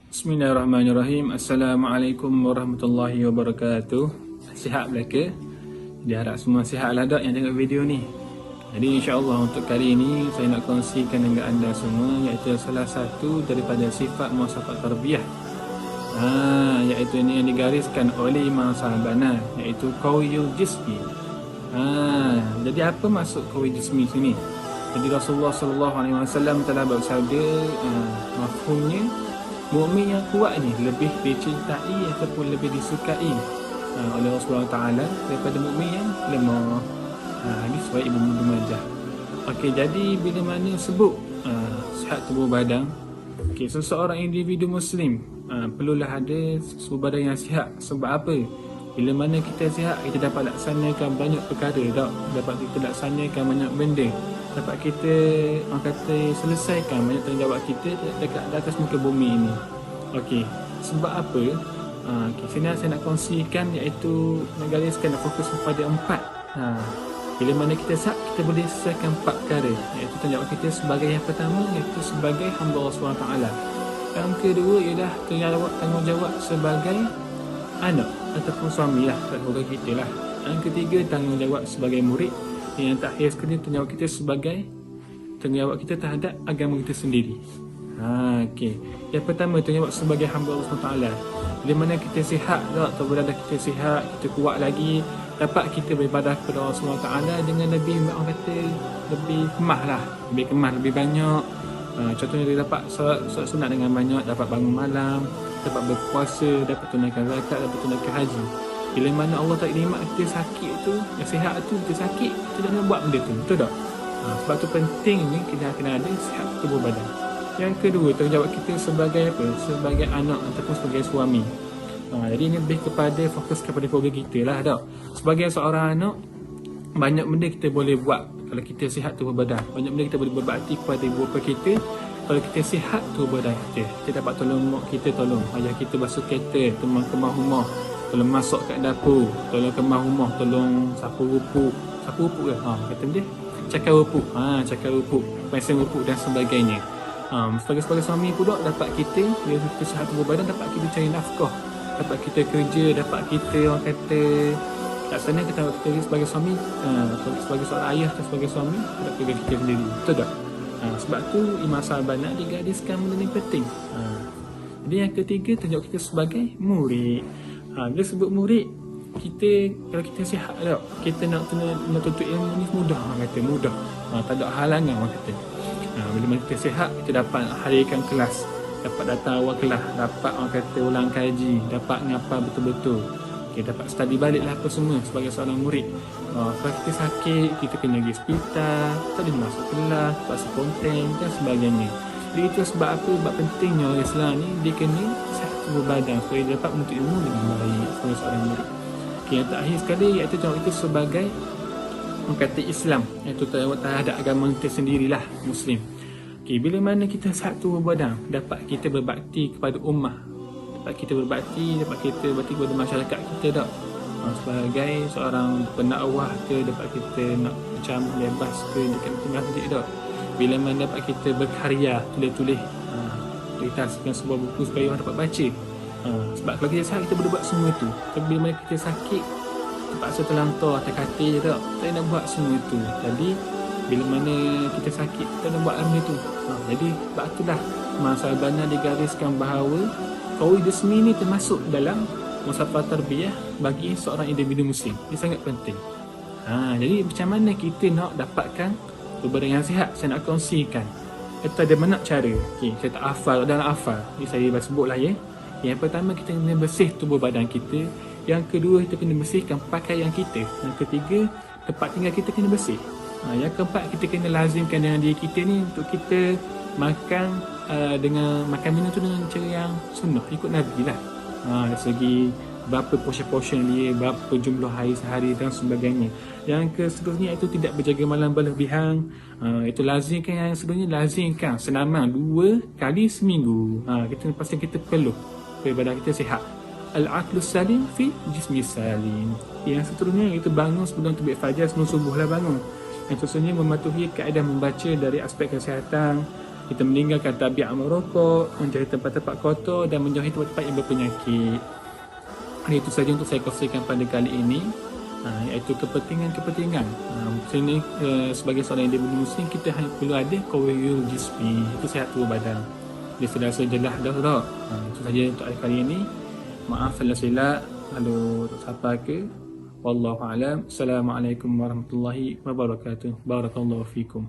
Bismillahirrahmanirrahim. Assalamualaikum warahmatullahi wabarakatuh. Sihat belaka? Dia harap semua sihat lah dok yang tengok video ni. Jadi insyaAllah untuk kali ini saya nak kongsikan dengan anda semua iaitu salah satu daripada sifat muasafat tarbiyah, iaitu ini yang digariskan oleh Imam Sa'bana, iaitu qawiyul jismi. Jadi apa maksud qawiyul jismi sini? Jadi Rasulullah SAW telah bersabda, mafhumnya mukmin yang kuat ni lebih dicintai ataupun lebih disukai oleh Allah SWT daripada mukmin yang lemah. Hadis riwayat Ibnu Majah. Okey, jadi bila mana sebut sihat tubuh badan, seseorang individu muslim perlulah ada tubuh badan yang sihat. Sebab apa? Bila mana kita sihat, kita dapat laksanakan banyak perkara, dapat kita laksanakan banyak benda, dapat kita orang kata selesaikan banyak tanggungjawab kita dekat atas muka bumi ini. Okey, sebab apa? Sini saya nak kongsikan iaitu menggariskan dan fokus kepada 4. Bila mana kita sihat, kita boleh selesaikan 4 perkara, iaitu tanggungjawab kita sebagai yang pertama, iaitu sebagai hamba Allah SWT. Yang kedua ialah tanggungjawab sebagai anak ataupun suami lah, keluarga kita lah. Yang ketiga, tanggungjawab sebagai murid. Yang terakhir sekali, tanggungjawab kita sebagai tanggungjawab kita terhadap agama kita sendiri. Okey. Yang pertama, tanggungjawab sebagai hamba Allah SWT. Bila mana kita sihat, tubuh badan kita sihat, kita kuat lagi, dapat kita beribadah kepada Allah SWT dengan lebih, orang kata, lebih kemah lah, lebih banyak. Contohnya dia dapat solat sunat dengan banyak, dapat bangun malam, dapat berpuasa, dapat tunaikan zakat, dapat tunaikan haji. Bila mana Allah tak nikmat kita sakit tu, yang sihat tu, kita sakit, kita nak buat benda tu, betul tak? Sebab tu pentingnya kita kena ada sihat tubuh badan. Yang kedua, tanggungjawab kita sebagai apa? Sebagai anak ataupun sebagai suami. Jadi ini lebih kepada fokus kepada keluarga kita lah, tak? Sebagai seorang anak, banyak benda kita boleh buat kalau kita sihat tubuh badan. Banyak benda kita boleh berbakti kepada ibu bapa kita kalau kita sihat tubuh badan kita. Kita dapat tolong mak kita, tolong ayah kita basuh kereta, tolong kemah rumah, tolong masak kat dapur, tolong kemah rumah, tolong sapu rupuk ke? Kata dia cakar rupuk, pasang rupuk dan sebagainya. Sebagai suami pula, dapat kita, bila kita sihat tubuh badan, dapat kita cari nafkah, dapat kita kerja, dapat kita, orang kata, laksana kita sebagai suami, sebagai seorang ayah atau sebagai suami, dapat kerja kita sendiri, betul tak? Sebab tu Imam Sa'bana digariskan benda ni penting. Jadi yang ketiga, tanggungjawab kita sebagai murid. Bila sebut murid, kita, kalau kita sihat tak, kita nak tuntut ilmu ni mudah, orang kata mudah, tak ada halangan, orang kata. Bila mana kita sihat, kita dapat hadirkan kelas, dapat datang awal kelas, dapat orang kata ulang kaji, dapat ngapal betul-betul. Kita dapat study balik lah apa semua sebagai seorang murid. Kalau kita sakit, kita kena pergi hospital, tak boleh masuk kelas, terpaksa konten dan sebagainya. Jadi itu sebab apa? Sebab pentingnya orang Islam ni, dia kena sihat tubuh badan supaya dia dapat menuntut ilmu dengan baik sebagai seorang murid. Yang terakhir sekali iaitu tanggungjawab itu sebagai orang kata Islam, iaitu terhadap agama kita sendirilah, Muslim. Bila mana kita sihat tubuh badan, dapat kita berbakti kepada ummah, dapat kita berbakti kepada masyarakat kita tak? Sebagai seorang pendakwah ke, dapat kita nak macam bebas ke dekat masjid tak? Bila mana dapat kita berkarya, tulis tuliskan sebuah buku supaya orang dapat baca. Sebab kalau kita sihat, kita boleh buat semua tu. Tapi bila mana kita sakit, terpaksa terlantar atas katil tak? Tak nak buat semua tu. Jadi bila mana kita sakit, kita nak buat benda tu. Jadi sebab itulah Imam Sa'bana digariskan bahawa qawiyul jismi ni termasuk dalam muasafat tarbiyah bagi seorang individu muslim. Dia sangat penting. Jadi macam mana kita nak dapatkan tubuh badan yang sihat? Saya nak kongsikan. Itu ada banyak cara. Saya tak hafal, dalam hafal ni saya sebutlah ya. Yang pertama, kita kena bersih tubuh badan kita. Yang kedua, kita kena bersihkan pakaian kita. Yang ketiga, tempat tinggal kita kena bersih. Yang keempat, kita kena lazimkan dengan diri kita ni untuk kita makan dengan makan minum tu dengan cara yang sunnah, ikut Nabi lah. Dari segi berapa portion dia, berapa jumlah hari sehari dan sebagainya. Yang seterusnya itu tidak berjaga malam berlebihan. Itu lazimkan. Yang seterusnya lazimkan senamang 2 kali seminggu. Kita pastikan kita perlu badan kita sihat. Al-aqlu salim fi jismi salim. Yang seterusnya itu bangun sebelum terbit fajar, sebelum subuh lah bangun. yang sesungguhnya mematuhi kaedah membaca dari aspek kesihatan. Kita meninggalkan tabiat merokok, menjauhi tempat-tempat kotor dan menjauhi tempat-tempat yang berpenyakit. Itu saja untuk saya kongsikan pada kali ini, iaitu kepentingan-kepentingan. Saya ni sebagai seorang individu muslim, kita hanya perlu ada qawiyyul jismi, itu sihat tubuh badan. Dia sudah sejelas dah. Itu saja untuk kali ini. Maaf kalau silap, lalu siapa ke. Wallahu a'lam. Assalamualaikum warahmatullahi wabarakatuh. Barakallahu fikum.